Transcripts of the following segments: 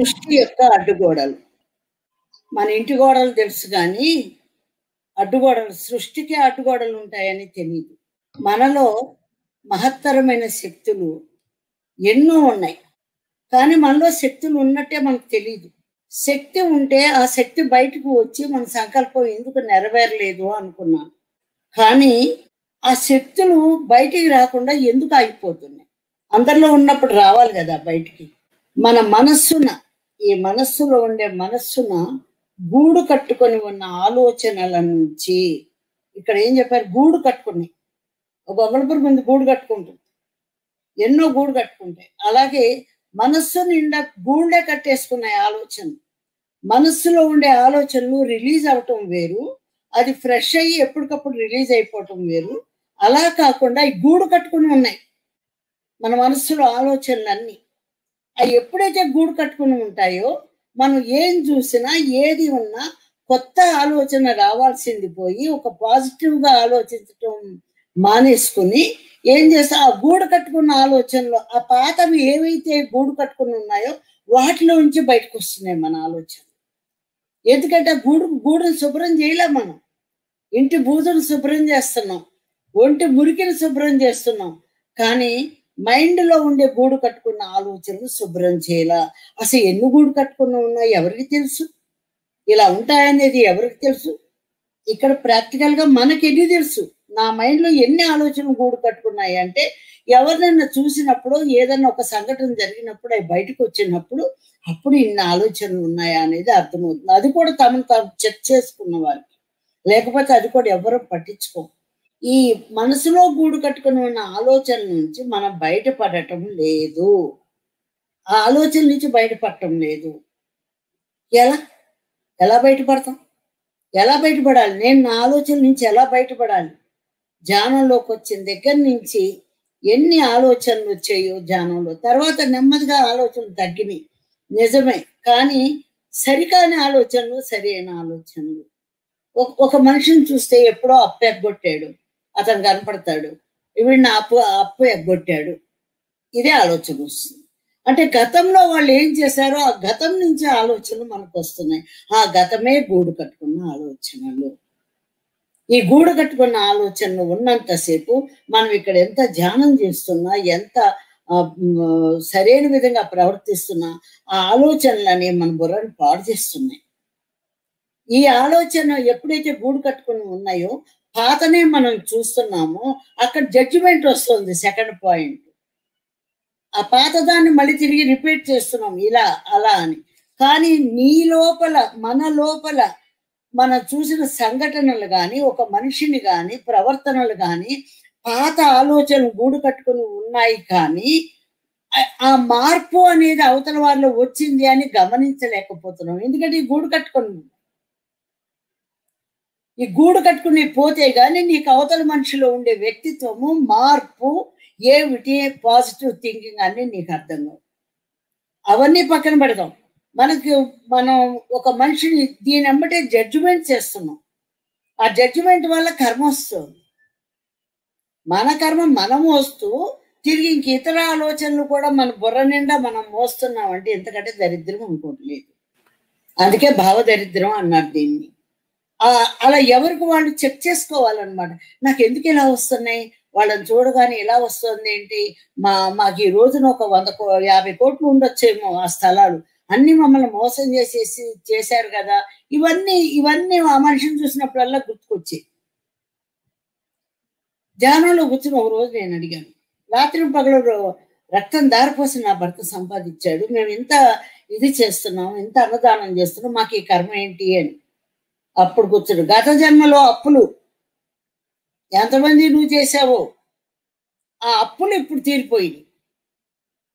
సృష్టి యొక్క అడ్డుగోడలు. మన ఇంటి గోడలు తెలుసు కానీ అడ్డుగోడలు, సృష్టికి అడ్డుగోడలు ఉంటాయని తెలియదు. మనలో మహత్తరమైన శక్తులు ఎన్నో ఉన్నాయి, కానీ మనలో శక్తులు ఉన్నట్టే మనకు తెలియదు. శక్తి ఉంటే ఆ శక్తి బయటకు వచ్చి మన సంకల్పం ఎందుకు నెరవేరలేదు అనుకున్నాను. కానీ ఆ శక్తులు బయటికి రాకుండా ఎందుకు ఆగిపోతున్నాయి? అందరిలో ఉన్నప్పుడు రావాలి కదా బయటికి. మన మనస్సున, ఈ మనస్సులో ఉండే మనస్సున గూడు కట్టుకొని ఉన్న ఆలోచనల నుంచి, ఇక్కడ ఏం చెప్పారు? గూడు కట్టుకున్నాయి. ఒక గొంగళపురి ముందు గూడు కట్టుకుంటుంది, ఎన్నో గూడు కట్టుకుంటాయి. అలాగే మనస్సు నిండా గూళ్ళే కట్టేసుకున్నాయి ఆలోచనలు. మనస్సులో ఉండే ఆలోచనలు రిలీజ్ అవటం వేరు, అది ఫ్రెష్ అయ్యి ఎప్పటికప్పుడు రిలీజ్ అయిపోవటం వేరు. అలా కాకుండా ఈ గూడు కట్టుకుని ఉన్నాయి మన మనస్సులో ఆలోచనలన్నీ. అవి ఎప్పుడైతే గూడు కట్టుకుని ఉంటాయో మనం ఏం చూసినా ఏది ఉన్నా కొత్త ఆలోచన రావాల్సింది పోయి ఒక పాజిటివ్గా ఆలోచించటం మానేసుకుని ఏం చేస్తా, ఆ గూడు కట్టుకున్న ఆలోచనలో ఆ పాతవి ఏవైతే గూడు కట్టుకుని ఉన్నాయో వాటిలోంచి బయటకు వస్తున్నాయి మన ఆలోచన. ఎందుకంటే గూడును శుభ్రం చేయలేం మనం. ఇంటి బూజును శుభ్రం చేస్తున్నాం, ఒంటి మురికిని శుభ్రం చేస్తున్నాం, కానీ మైండ్లో ఉండే గూడు కట్టుకున్న ఆలోచనలు శుభ్రం చేయాల. అసలు ఎన్ని గూడు కట్టుకుని ఉన్నాయి ఎవరికి తెలుసు? ఇలా ఉంటాయనేది ఎవరికి తెలుసు? ఇక్కడ ప్రాక్టికల్గా మనకి ఎన్ని తెలుసు? నా మైండ్లో ఎన్ని ఆలోచనలు గూడు కట్టుకున్నాయి అంటే, ఎవరినైనా చూసినప్పుడు, ఏదైనా ఒక సంఘటన జరిగినప్పుడు, అవి బయటకు వచ్చినప్పుడు అప్పుడు ఇన్ని ఆలోచనలు ఉన్నాయా అనేది అర్థమవుతుంది. అది కూడా తమను తాము చెక్ చేసుకున్న వారికి, లేకపోతే అది కూడా ఎవరు పట్టించుకో. ఈ మనసులో గూడు కట్టుకుని ఉన్న ఆలోచన నుంచి మనం బయటపడటం లేదు. ఆ ఆలోచన నుంచి బయటపడటం లేదు. ఎలా బయటపడతాం? ఎలా బయటపడాలి? నేను నా ఆలోచన నుంచి ఎలా బయటపడాలి? ధ్యానంలోకి వచ్చిన దగ్గర నుంచి ఎన్ని ఆలోచనలు వచ్చాయో ధ్యానంలో, తర్వాత నెమ్మదిగా ఆలోచనలు తగ్గినాయి నిజమే, కానీ సరికాని ఆలోచనలు, సరైన ఆలోచనలు. ఒక మనిషిని చూస్తే ఎప్పుడో అప్పు ఎగ్గొట్టాడు, అతను కనపడతాడు, వీడు నా అప్పు ఎగ్గొట్టాడు, ఇదే ఆలోచన వస్తుంది. అంటే గతంలో వాళ్ళు ఏం చేశారో ఆ గతం నుంచి ఆలోచనలు మనకు వస్తున్నాయి. ఆ గతమే గూడు కట్టుకున్న ఆలోచనలు. ఈ గూడు కట్టుకున్న ఆలోచనలు ఉన్నంతసేపు మనం ఇక్కడ ఎంత ధ్యానం చేస్తున్నా, ఎంత సరైన విధంగా ప్రవర్తిస్తున్నా, ఆ ఆలోచనలని మన బుర్రను పాడు చేస్తున్నాయి. ఈ ఆలోచన ఎప్పుడైతే గూడు కట్టుకుని ఉన్నాయో, పాతనే మనం చూస్తున్నామో, అక్కడ జడ్జిమెంట్ వస్తుంది. సెకండ్ పాయింట్, ఆ పాతదాన్ని మళ్ళీ తిరిగి రిపీట్ చేస్తున్నాం ఇలా అలా అని. కానీ నీ లోపల, మన లోపల మనం చూసిన సంఘటనలు కానీ, ఒక మనిషిని కానీ, ప్రవర్తనలు కానీ పాత ఆలోచనలు గూడు కట్టుకుని ఉన్నాయి. కానీ ఆ మార్పు అనేది అవతల వాళ్ళు వచ్చింది అని గమనించలేకపోతున్నాం. ఎందుకంటే ఈ గూడు కట్టుకుని పోతే కానీ నీకు అవతల మనిషిలో ఉండే వ్యక్తిత్వము, మార్పు ఏమిటి, పాజిటివ్ థింకింగ్ అన్ని నీకు అర్థం కావు. అవన్నీ పక్కన పెడతాం. మనం ఒక మనిషిని దీని వెంబటే జడ్జిమెంట్ చేస్తున్నాం. ఆ జడ్జిమెంట్ వల్ల కర్మ వస్తుంది. మన కర్మ మనం మోస్తూ తిరిగి ఇంక ఇతర ఆలోచనలు కూడా మన బుర్ర నిండా మనం మోస్తున్నాం అంటే ఎంతకంటే దరిద్రం అనుకోవట్లేదు. అందుకే భావదరిద్రం అన్నారు దీన్ని. అలా ఎవరికి వాళ్ళు చెక్ చేసుకోవాలన్నమాట. నాకు ఎందుకు ఇలా వస్తున్నాయి, వాళ్ళని చూడగానే ఇలా వస్తుంది ఏంటి, మాకు ఈ రోజున ఒక 150 కోట్లు ఉండొచ్చేమో ఆ స్థలాలు అన్ని మమ్మల్ని మోసం చేశారు కదా. ఇవన్నీ ఆ మనిషిని చూసినప్పుడల్లా గుర్తుకొచ్చి ధ్యానంలో కూర్చుని ఒక రోజు నేను అడిగాను, రాత్రి పగలు రక్తం దారిపోసి నా భర్త సంపాదించాడు, మేము ఇంత ఇది చేస్తున్నాం, ఇంత అన్నదానం చేస్తున్నాం, మాకు ఈ కర్మ ఏంటి అని. అప్పుడు కూర్చుడు, గత జన్మలో అప్పులు ఎంతమంది నువ్వు చేసావో ఆ అప్పులు ఇప్పుడు తీరిపోయింది,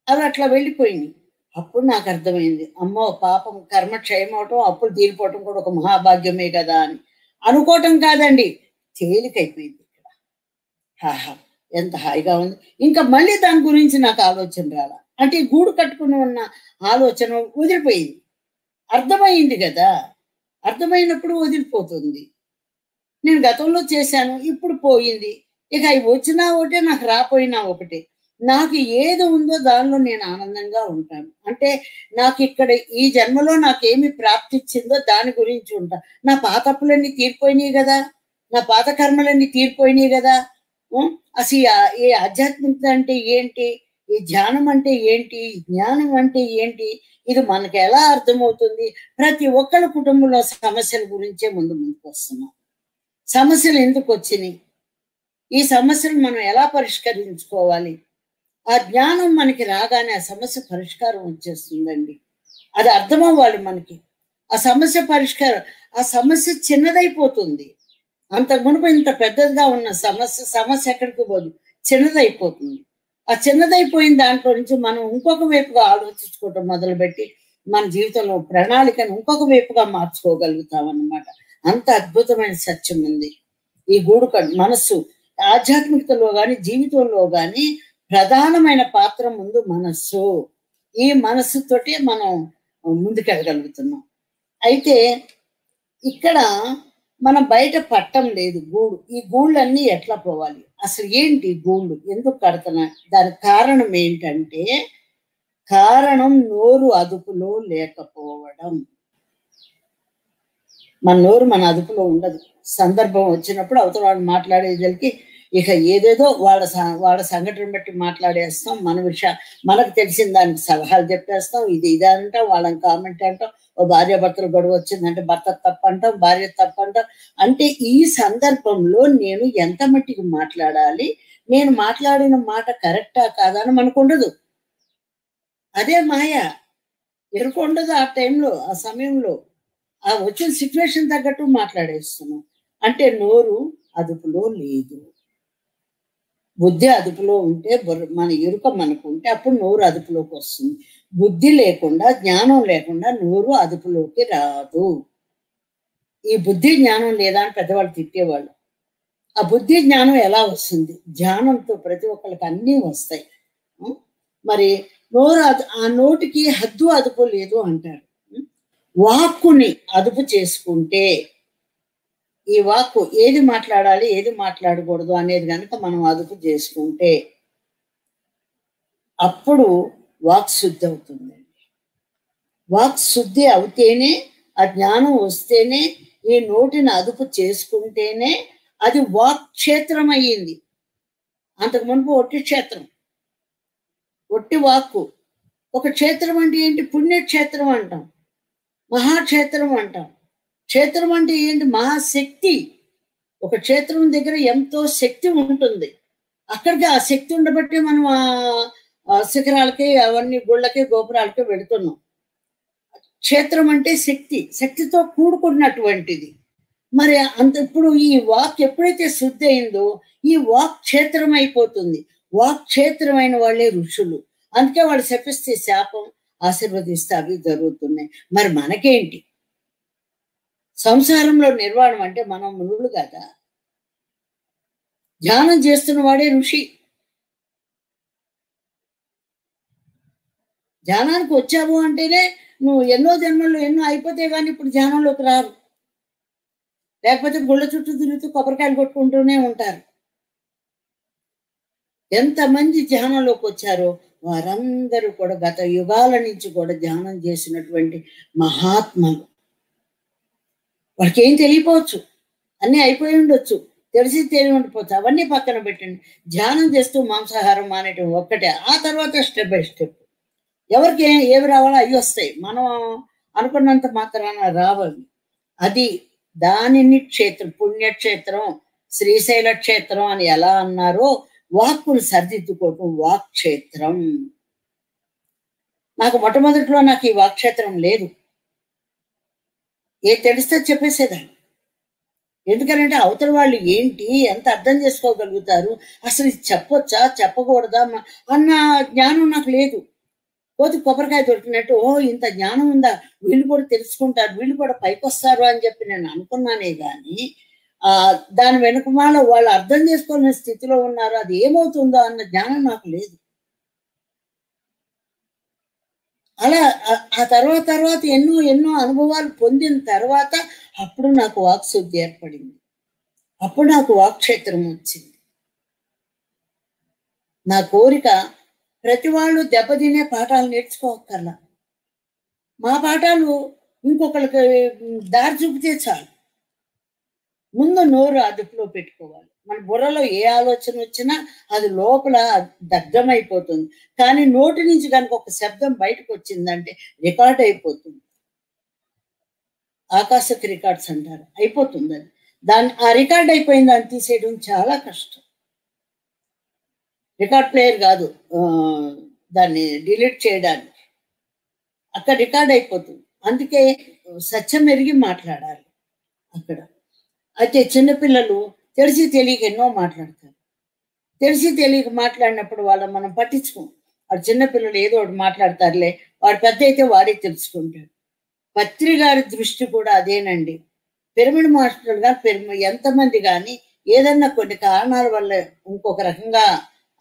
అవి అట్లా వెళ్ళిపోయింది. అప్పుడు నాకు అర్థమైంది, అమ్మో పాపం, కర్మ క్షయం అవటం, అప్పులు తీరిపోవటం కూడా ఒక మహాభాగ్యమే కదా అని అనుకోవటం కాదండి, తేలికైపోయింది ఇక్కడ. హాహా ఎంత హాయిగా ఉంది. ఇంకా మళ్ళీ దాని గురించి నాకు ఆలోచన రాల. అంటే గూడు కట్టుకుని ఉన్న ఆలోచన వదిలిపోయింది. అర్థమైంది కదా, అర్థమైనప్పుడు వదిలిపోతుంది. నేను గతంలో చేశాను, ఇప్పుడు పోయింది, ఇక అవి వచ్చినా ఒకటే, నాకు రాపోయినా ఒకటే. నాకు ఏది ఉందో దానిలో నేను ఆనందంగా ఉంటాను. అంటే నాకు ఇక్కడ ఈ జన్మలో నాకేమి ప్రాప్తిచ్చిందో దాని గురించి ఉంటా. నా పాత అప్పులన్నీ తీరిపోయినాయి కదా! నా పాత కర్మలన్నీ తీరిపోయినాయి కదా! హ్మ్. అసలు ఈ ఆధ్యాత్మికత అంటే ఏంటి? ఈ ధ్యానం అంటే ఏంటి? ఈ జ్ఞానం అంటే ఏంటి? ఇది మనకు ఎలా అర్థమవుతుంది? ప్రతి ఒక్కళ్ళ కుటుంబంలో సమస్యల గురించే ముందుకొస్తున్నాం. సమస్యలు ఎందుకొచ్చినియి? ఈ సమస్యలు మనం ఎలా పరిష్కరించుకోవాలి? ఆ జ్ఞానం మనకి రాగానే ఆ సమస్య పరిష్కారం వచ్చేస్తుందండి. అది అర్థమవ్వాలి మనకి. ఆ సమస్య పరిష్కారం ఆ సమస్య చిన్నదైపోతుంది. అంతకు మునుపు ఇంత పెద్దదిగా ఉన్న సమస్య ఎక్కడికి పోదు. చిన్నదైపోతుంది. ఆ చిన్నదైపోయిన దాంట్లో నుంచి మనం ఇంకొక వైపుగా ఆలోచించుకోవటం మొదలుపెట్టి మన జీవితంలో ప్రణాళికను ఇంకొక వైపుగా మార్చుకోగలుగుతాం అన్నమాట. అంత అద్భుతమైన సత్యం ఉంది. ఈ మనస్సు ఆధ్యాత్మికతలో గాని, జీవితంలో గాని ప్రధానమైన పాత్ర ముందు మనస్సు. ఈ మనస్సుతోటి మనం ముందుకెళ్ళగలుగుతున్నాం. అయితే ఇక్కడ మనం బయట పట్టం లేదు గూడు. ఈ గూళ్ళన్నీ ఎట్లా పోవాలి? అసలు ఏంటి గూళ్ళు? ఎందుకు కడుతున్నాయి? దానికి కారణం ఏంటంటే, కారణం నోరు అదుపులో లేకపోవడం. మన నోరు మన అదుపులో ఉండదు. సందర్భం వచ్చినప్పుడు అవతల వాళ్ళు మాట్లాడేదలికి ఇక ఏదేదో వాళ్ళ సంఘటన బట్టి మాట్లాడేస్తాం. మనకు తెలిసిన దానికి సలహాలు చెప్పేస్తాం. ఇది అంటాం, వాళ్ళని కామెంట్ అంటాం. ఓ భార్యాభర్తలు గొడవ వచ్చిందంటే భర్త తప్పు అంటాం, భార్య తప్పు అంటాం. అంటే ఈ సందర్భంలో నేను ఎంత మట్టికి మాట్లాడాలి, నేను మాట్లాడిన మాట కరెక్టా కాదా అని మనకు ఉండదు. అదే మాయ. ఎరుకుండదు ఆ టైంలో, ఆ సమయంలో. ఆ వచ్చిన సిచ్యువేషన్ తగ్గట్టు మాట్లాడేస్తున్నాం. అంటే నోరు అదుపులో లేదు. బుద్ధి అదుపులో ఉంటే మన ఎరుక మనకు ఉంటే అప్పుడు నోరు అదుపులోకి వస్తుంది. బుద్ధి లేకుండా, జ్ఞానం లేకుండా నోరు అదుపులోకి రాదు. ఈ బుద్ధి జ్ఞానం లేదా అని పెద్దవాళ్ళు తిట్టేవాళ్ళు. ఆ బుద్ధి జ్ఞానం ఎలా వస్తుంది? ధ్యానంతో ప్రతి ఒక్కరికి అన్నీ వస్తాయి. మరి ఆ నోటికి హద్దు అదుపు లేదు అంటారు. వాక్కుని అదుపు చేసుకుంటే, ఈ వాక్కు ఏది మాట్లాడాలి, ఏది మాట్లాడకూడదు అనేది కనుక మనం అదుపు చేసుకుంటే అప్పుడు వాక్ శుద్ధి అవుతుందండి. వాక్ శుద్ధి అవుతేనే, ఆ జ్ఞానం వస్తేనే, ఈ నోటిని అదుపు చేసుకుంటేనే అది వాక్ క్షేత్రం అయ్యింది. అంతకు మునుపు ఒట్టి క్షేత్రం, ఒట్టి వాక్కు. ఒక క్షేత్రం అంటే ఏంటి? పుణ్యక్షేత్రం అంటాం, మహాక్షేత్రం అంటాం. క్షేత్రం అంటే ఏంటి? మహాశక్తి. ఒక క్షేత్రం దగ్గర ఎంతో శక్తి ఉంటుంది. అక్కడికి ఆ శక్తి ఉండబట్టి మనం శిఖరాలకి, అవన్నీ గుళ్ళకి, గోపురాలకి వెళుతున్నాం. క్షేత్రం అంటే శక్తి, శక్తితో కూడుకున్నటువంటిది. మరి ఇప్పుడు ఈ వాక్ ఎప్పుడైతే శుద్ధి అయిందో ఈ వాక్ క్షేత్రం అయిపోతుంది. వాక్ క్షేత్రమైన వాళ్ళే ఋషులు. అందుకే వాళ్ళు శపిస్తే శాపం, ఆశీర్వదిస్తే అవి జరుగుతున్నాయి. మరి మనకేంటి? సంసారంలో నిర్వాణం అంటే మనం మునులు కదా. ధ్యానం చేస్తున్న వాడే ఋషి. ధ్యానానికి వచ్చావు అంటేనే నువ్వు ఎన్నో జన్మల్లో ఎన్నో అయిపోతే కానీ ఇప్పుడు ధ్యానంలోకి రారు. లేకపోతే గుళ్ళ చుట్టూ తిరుగుతూ కొబ్బరికాయలు కొట్టుకుంటూనే ఉంటారు. ఎంతమంది ధ్యానంలోకి వచ్చారో వారందరూ కూడా గత యుగాల నుంచి కూడా ధ్యానం చేసినటువంటి మహాత్మలు. వాళ్ళకి ఏం తెలియపోవచ్చు, అన్నీ అయిపోయి ఉండొచ్చు, తెలియ ఉండిపోవచ్చు. అవన్నీ పక్కన పెట్టండి. ధ్యానం చేస్తూ మాంసాహారం మానేయటం ఒక్కటే. ఆ తర్వాత స్టెప్ బై స్టెప్ ఎవరికి ఏవి రావాలో అవి వస్తాయి. మనం అనుకున్నంత మాత్రాన రావాలి. అది దానిని పుణ్యక్షేత్రం, శ్రీశైల క్షేత్రం అని ఎలా అన్నారో వాక్కును సరిదిద్దుకోవటం వాక్క్షేత్రం. నాకు మొట్టమొదటిలో నాకు ఈ వాక్క్షేత్రం లేదు. తెలిస్తే చెప్పేసేదాన్ని. ఎందుకనంటే అవతల వాళ్ళు ఏంటి, ఎంత అర్థం చేసుకోగలుగుతారు, అసలు ఇది చెప్పొచ్చా, చెప్పకూడదా అన్న జ్ఞానం నాకు లేదు. కోతి కొబ్బరికాయ దొరికినట్టు ఇంత జ్ఞానం ఉందా, వీళ్ళు కూడా తెలుసుకుంటారు, వీళ్ళు కూడా పైకి వస్తారు అని చెప్పి నేను అనుకున్నానే కానీ దాని వెనుకమాల వాళ్ళు అర్థం చేసుకునే స్థితిలో ఉన్నారు, అది ఏమవుతుందో అన్న జ్ఞానం నాకు లేదు. అలా ఆ తర్వాత ఎన్నో ఎన్నో అనుభవాలు పొందిన తర్వాత అప్పుడు నాకు వాక్శుద్ధి ఏర్పడింది. అప్పుడు నాకు వాక్క్షేత్రం వచ్చింది. నా కోరిక ప్రతి వాళ్ళు దెబ్బతినే పాఠాలు నేర్చుకోవక్కర్లా. మా పాఠాలు ఇంకొకరికి దారి చూపితే చాలు. ముందు నోరు అదుపులో పెట్టుకోవాలి. మన బుర్రలో ఏ ఆలోచన వచ్చినా అది లోపల దగ్ధమైపోతుంది. కానీ నోటి నుంచి కనుక ఒక శబ్దం బయటకు వచ్చిందంటే రికార్డ్ అయిపోతుంది. ఆకాశకు రికార్డ్స్ అంటారు, అయిపోతుంది అది. ఆ రికార్డ్ అయిపోయిన దాన్ని తీసేయడం చాలా కష్టం. రికార్డ్ ప్లేయర్ కాదు దాన్ని డిలీట్ చేయడానికి, అక్కడ రికార్డ్ అయిపోతుంది. అందుకే సత్యం ఎరిగి మాట్లాడాలి అక్కడ. అయితే చిన్నపిల్లలు తెలిసి తెలియక ఎన్నో మాట్లాడతారు. తెలిసి తెలియక మాట్లాడినప్పుడు మనం పట్టించుకోం. వాడు చిన్నపిల్లలు ఏదో ఒకటి మాట్లాడతారులే, వాడు పెద్ద అయితే వాడే తెలుసుకుంటాడు. పత్రి గారి దృష్టి కూడా అదేనండి. పిరమిడ్ మాస్టర్లు కానీ ఎంతమంది కానీ ఏదన్నా కొన్ని కారణాల వల్ల ఇంకొక రకంగా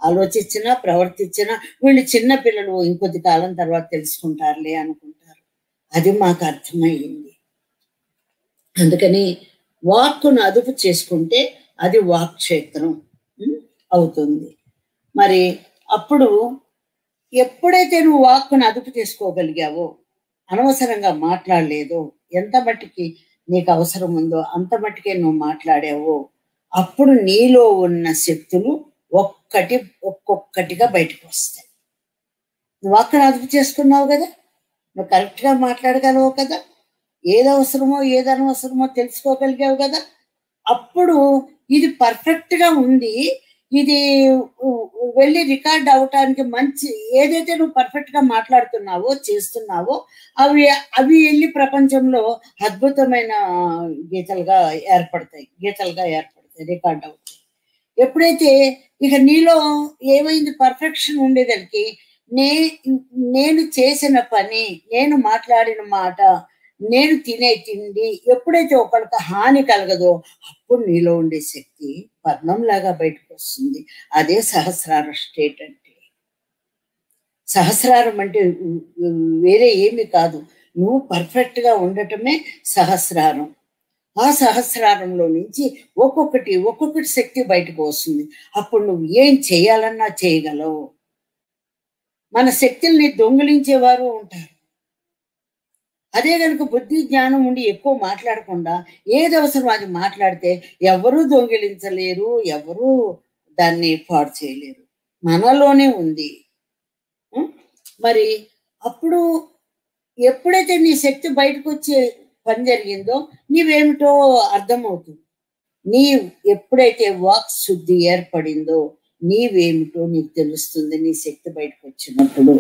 ఆలోచించినా ప్రవర్తించినా వీళ్ళు చిన్న పిల్లలు ఇంకొద్ది కాలం తర్వాత తెలుసుకుంటారులే అనుకుంటారు. అది మాకు అర్థమయ్యింది. అందుకని వాక్కును అదుపు చేసుకుంటే అది వాక్క్షేత్రం అవుతుంది. మరి అప్పుడు ఎప్పుడైతే నువ్వు వాక్కును అదుపు చేసుకోగలిగావో, అనవసరంగా మాట్లాడలేదో, ఎంత మట్టికి నీకు అవసరం ఉందో అంత మట్టికే నువ్వు మాట్లాడావో, అప్పుడు నీలో ఉన్న శక్తులు ఒక్కొక్కటిగా బయటకు వస్తాయి. నువ్వు వాక్కును అదుపు చేసుకున్నావు కదా, నువ్వు కరెక్ట్గా మాట్లాడగలవు కదా, ఏది అవసరమో ఏది అనవసరమో తెలుసుకోగలిగావు కదా, అప్పుడు ఇది పర్ఫెక్ట్గా ఉంది, ఇది వెళ్ళి రికార్డ్ అవటానికి మంచి ఏదైతే నువ్వు పర్ఫెక్ట్గా మాట్లాడుతున్నావో చేస్తున్నావో అవి వెళ్ళి ప్రపంచంలో అద్భుతమైన గీతలుగా ఏర్పడతాయి, రికార్డ్ అవుతాయి. ఎప్పుడైతే ఇక నీలో ఏమైంది, పర్ఫెక్షన్ ఉండేదానికి నేను చేసిన పని, నేను మాట్లాడిన మాట, నేను తినే తిండి ఎప్పుడైతే ఒకరికి హాని కలగదో అప్పుడు నీలో ఉండే శక్తి పద్మంలాగా బయటకు వస్తుంది. అదే సహస్రార స్టేట్ అంటే. సహస్రారం అంటే వేరే ఏమి కాదు, నువ్వు పర్ఫెక్ట్గా ఉండటమే సహస్రారం. ఆ సహస్రారంలో నుంచి ఒక్కొక్కటి శక్తి బయటకు వస్తుంది. అప్పుడు నువ్వు ఏం చేయాలన్నా చేయగలవు. మన శక్తుల్ని దొంగిలించేవారు ఉంటారు. అదే కనుక బుద్ధి జ్ఞానం ఉండి ఎక్కువ మాట్లాడకుండా ఏది అవసరం అది మాట్లాడితే ఎవరూ దొంగిలించలేరు, ఎవరూ దాన్ని పాడు చేయలేరు. మనలోనే ఉంది. మరి అప్పుడు ఎప్పుడైతే నీ శక్తి బయటకు వచ్చే పని జరిగిందో నీవేమిటో అర్థమవుతుంది. ఎప్పుడైతే వాక్ శుద్ధి ఏర్పడిందో నీవేమిటో నీకు తెలుస్తుంది, నీ శక్తి బయటకు వచ్చినప్పుడు.